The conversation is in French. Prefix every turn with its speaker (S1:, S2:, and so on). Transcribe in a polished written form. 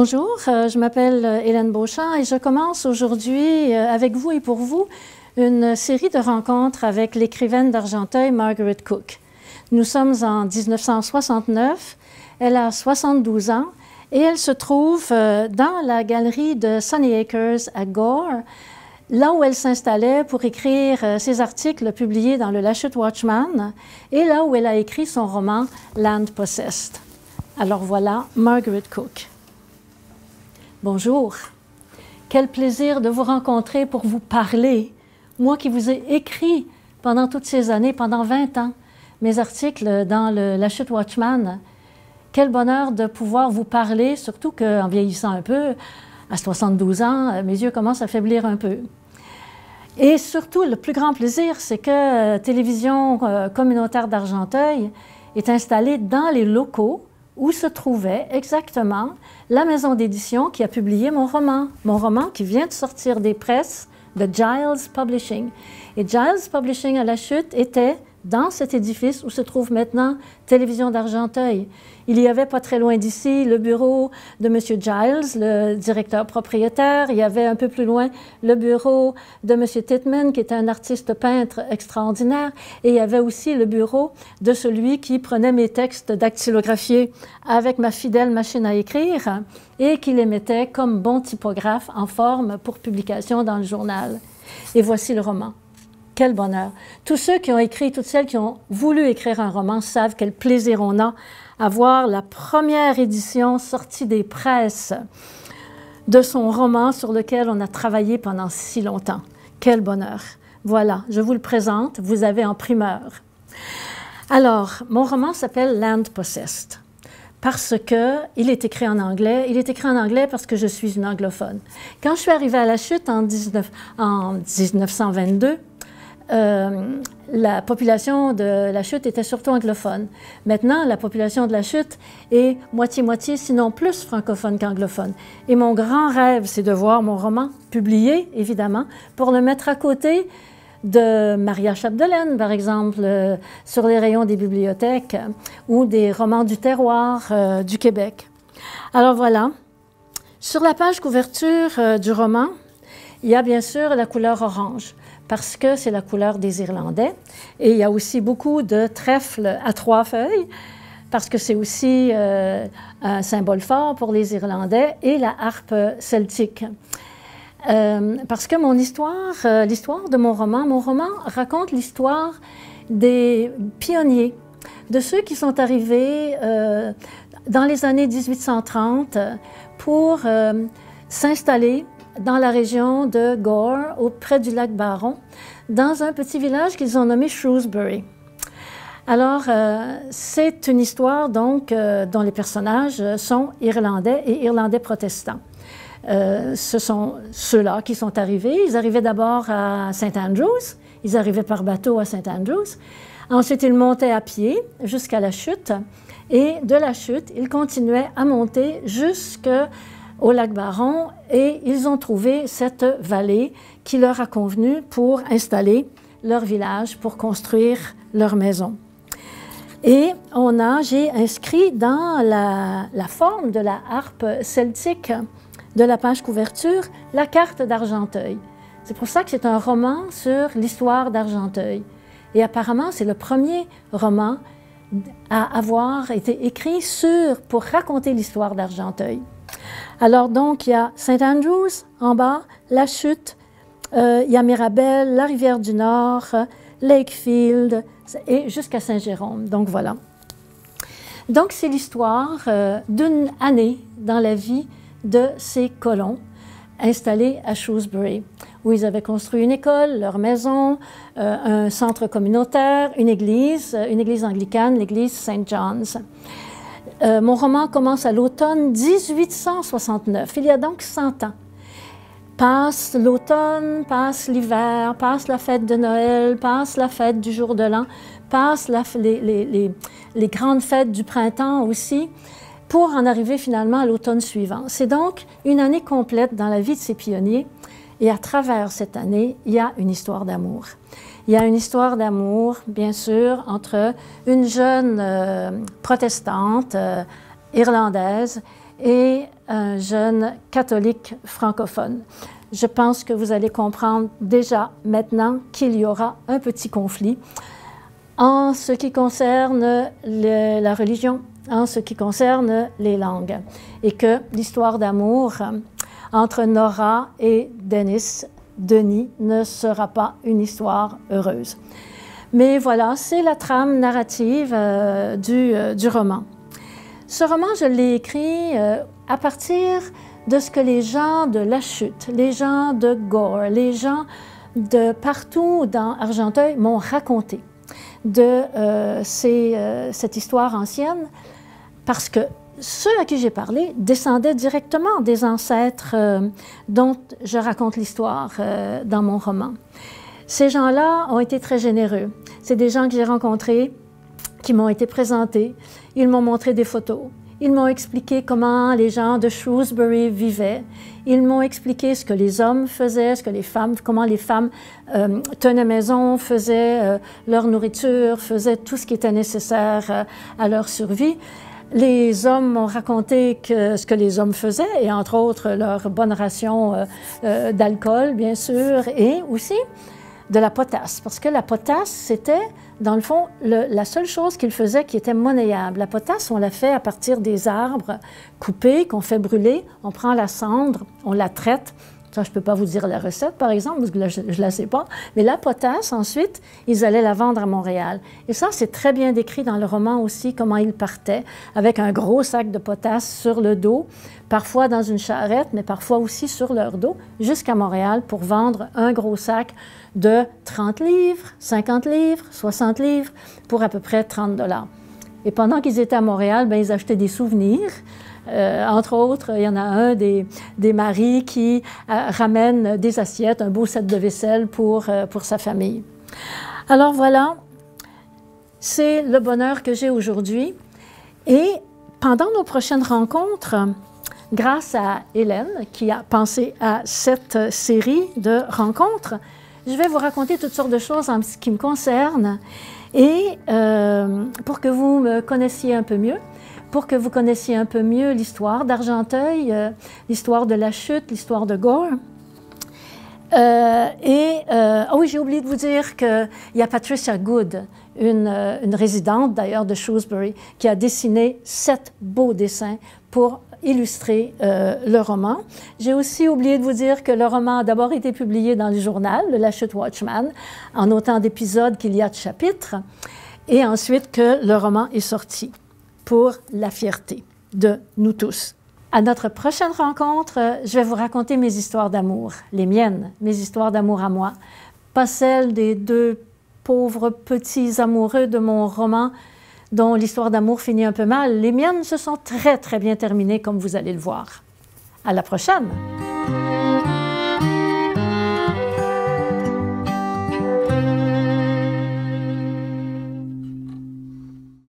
S1: Bonjour, je m'appelle Hélène Beauchamp et je commence aujourd'hui avec vous et pour vous une série de rencontres avec l'écrivaine d'Argenteuil Margaret Cook. Nous sommes en 1969, elle a 72 ans et elle se trouve dans la galerie de Sunny Acres à Gore, là où elle s'installait pour écrire ses articles publiés dans le La Chute Watchman et là où elle a écrit son roman Land Possessed. Alors voilà Margaret Cook. Bonjour, quel plaisir de vous rencontrer pour vous parler. Moi qui vous ai écrit pendant toutes ces années, pendant 20 ans, mes articles dans le La Chute Watchman. Quel bonheur de pouvoir vous parler, surtout qu'en vieillissant un peu, à 72 ans, mes yeux commencent à faiblir un peu. Et surtout, le plus grand plaisir, c'est que Télévision communautaire d'Argenteuil est installée dans les locaux où se trouvait exactement la maison d'édition qui a publié mon roman qui vient de sortir des presses de Giles Publishing. Et Giles Publishing à La Chute était dans cet édifice où se trouve maintenant Télévision d'Argenteuil. Il y avait pas très loin d'ici le bureau de M. Giles, le directeur propriétaire. Il y avait un peu plus loin le bureau de M. Titman, qui était un artiste peintre extraordinaire. Et il y avait aussi le bureau de celui qui prenait mes textes dactylographiés avec ma fidèle machine à écrire et qui les mettait comme bon typographe en forme pour publication dans le journal. Et voici le roman. Quel bonheur! Tous ceux qui ont écrit, toutes celles qui ont voulu écrire un roman savent quel plaisir on a à voir la première édition sortie des presses de son roman sur lequel on a travaillé pendant si longtemps. Quel bonheur! Voilà, je vous le présente, vous avez en primeur. Alors, mon roman s'appelle Land Possessed parce qu'il est écrit en anglais. Il est écrit en anglais parce que je suis une anglophone. Quand je suis arrivée à La Chute en 1922, la population de La Chute était surtout anglophone. Maintenant, la population de La Chute est moitié-moitié, sinon plus francophone qu'anglophone. Et mon grand rêve, c'est de voir mon roman publié, évidemment, pour le mettre à côté de Maria Chapdelaine, par exemple, sur les rayons des bibliothèques, ou des romans du terroir du Québec. Alors voilà, sur la page couverture du roman, il y a bien sûr la couleur orange, parce que c'est la couleur des Irlandais. Et il y a aussi beaucoup de trèfles à 3 feuilles, parce que c'est aussi un symbole fort pour les Irlandais, et la harpe celtique. Parce que mon histoire, l'histoire de mon roman raconte l'histoire des pionniers, de ceux qui sont arrivés dans les années 1830 pour s'installer dans la région de Gore, auprès du lac Baron, dans un petit village qu'ils ont nommé Shrewsbury. Alors, c'est une histoire donc dont les personnages sont irlandais et irlandais protestants. Ce sont ceux-là qui sont arrivés. Ils arrivaient d'abord à St. Andrews. Ils arrivaient par bateau à St. Andrews. Ensuite, ils montaient à pied jusqu'à La Chute. Et de La Chute, ils continuaient à monter jusqu'au lac Baron et ils ont trouvé cette vallée qui leur a convenu pour installer leur village, pour construire leur maison. Et j'ai inscrit dans la forme de la harpe celtique de la page couverture la carte d'Argenteuil. C'est pour ça que c'est un roman sur l'histoire d'Argenteuil. Et apparemment, c'est le premier roman à avoir été écrit pour raconter l'histoire d'Argenteuil. Alors donc, il y a St. Andrews en bas, La Chute, il y a Mirabel, la rivière du Nord, Lakefield et jusqu'à Saint-Jérôme. Donc voilà. Donc c'est l'histoire d'une année dans la vie de ces colons installés à Shrewsbury, où ils avaient construit une école, leur maison, un centre communautaire, une église anglicane, l'église St. John's. Mon roman commence à l'automne 1869, il y a donc 100 ans. Passe l'automne, passe l'hiver, passe la fête de Noël, passe la fête du jour de l'an, passe les grandes fêtes du printemps aussi, pour en arriver finalement à l'automne suivant. C'est donc une année complète dans la vie de ces pionniers, et à travers cette année, il y a une histoire d'amour. Il y a une histoire d'amour, bien sûr, entre une jeune protestante irlandaise et un jeune catholique francophone. Je pense que vous allez comprendre déjà maintenant qu'il y aura un petit conflit en ce qui concerne la religion, en ce qui concerne les langues, et que l'histoire d'amour entre Nora et Denis ne sera pas une histoire heureuse. Mais voilà, c'est la trame narrative du roman. Ce roman, je l'ai écrit à partir de ce que les gens de La Chute, les gens de Gore, les gens de partout dans Argenteuil m'ont raconté de cette histoire ancienne, parce que ceux à qui j'ai parlé descendaient directement des ancêtres dont je raconte l'histoire dans mon roman. Ces gens-là ont été très généreux. C'est des gens que j'ai rencontrés, qui m'ont été présentés. Ils m'ont montré des photos. Ils m'ont expliqué comment les gens de Shrewsbury vivaient. Ils m'ont expliqué ce que les hommes faisaient, comment les femmes tenaient maison, faisaient leur nourriture, faisaient tout ce qui était nécessaire à leur survie. Les hommes m'ont raconté ce que les hommes faisaient, et entre autres leur bonne ration d'alcool, bien sûr, et aussi de la potasse, parce que la potasse, c'était, dans le fond, la seule chose qu'ils faisaient qui était monnayable. La potasse, on la fait à partir des arbres coupés, qu'on fait brûler, on prend la cendre, on la traite. Ça, je ne peux pas vous dire la recette, par exemple, parce que là, je ne la sais pas. Mais la potasse, ensuite, ils allaient la vendre à Montréal. Et ça, c'est très bien décrit dans le roman aussi, comment ils partaient, avec un gros sac de potasse sur le dos, parfois dans une charrette, mais parfois aussi sur leur dos, jusqu'à Montréal pour vendre un gros sac de 30 livres, 50 livres, 60 livres, pour à peu près 30 $. Et pendant qu'ils étaient à Montréal, bien, ils achetaient des souvenirs. Entre autres, il y en a un des maris qui ramène des assiettes, un beau set de vaisselle pour sa famille. Alors voilà, c'est le bonheur que j'ai aujourd'hui. Et pendant nos prochaines rencontres, grâce à Hélène, qui a pensé à cette série de rencontres, je vais vous raconter toutes sortes de choses en ce qui me concerne, et pour que vous me connaissiez un peu mieux, pour que vous connaissiez un peu mieux l'histoire d'Argenteuil, l'histoire de La Chute, l'histoire de Gore. Oh oui, j'ai oublié de vous dire qu'il y a Patricia Good, une résidente d'ailleurs de Shrewsbury, qui a dessiné 7 beaux dessins pour illustrer le roman. J'ai aussi oublié de vous dire que le roman a d'abord été publié dans le journal, le La Chute Watchman, en autant d'épisodes qu'il y a de chapitres, et ensuite que le roman est sorti pour la fierté de nous tous. À notre prochaine rencontre, je vais vous raconter mes histoires d'amour, les miennes, mes histoires d'amour à moi, pas celles des 2 pauvres petits amoureux de mon roman dont l'histoire d'amour finit un peu mal. Les miennes se sont très, très bien terminées, comme vous allez le voir. À la prochaine!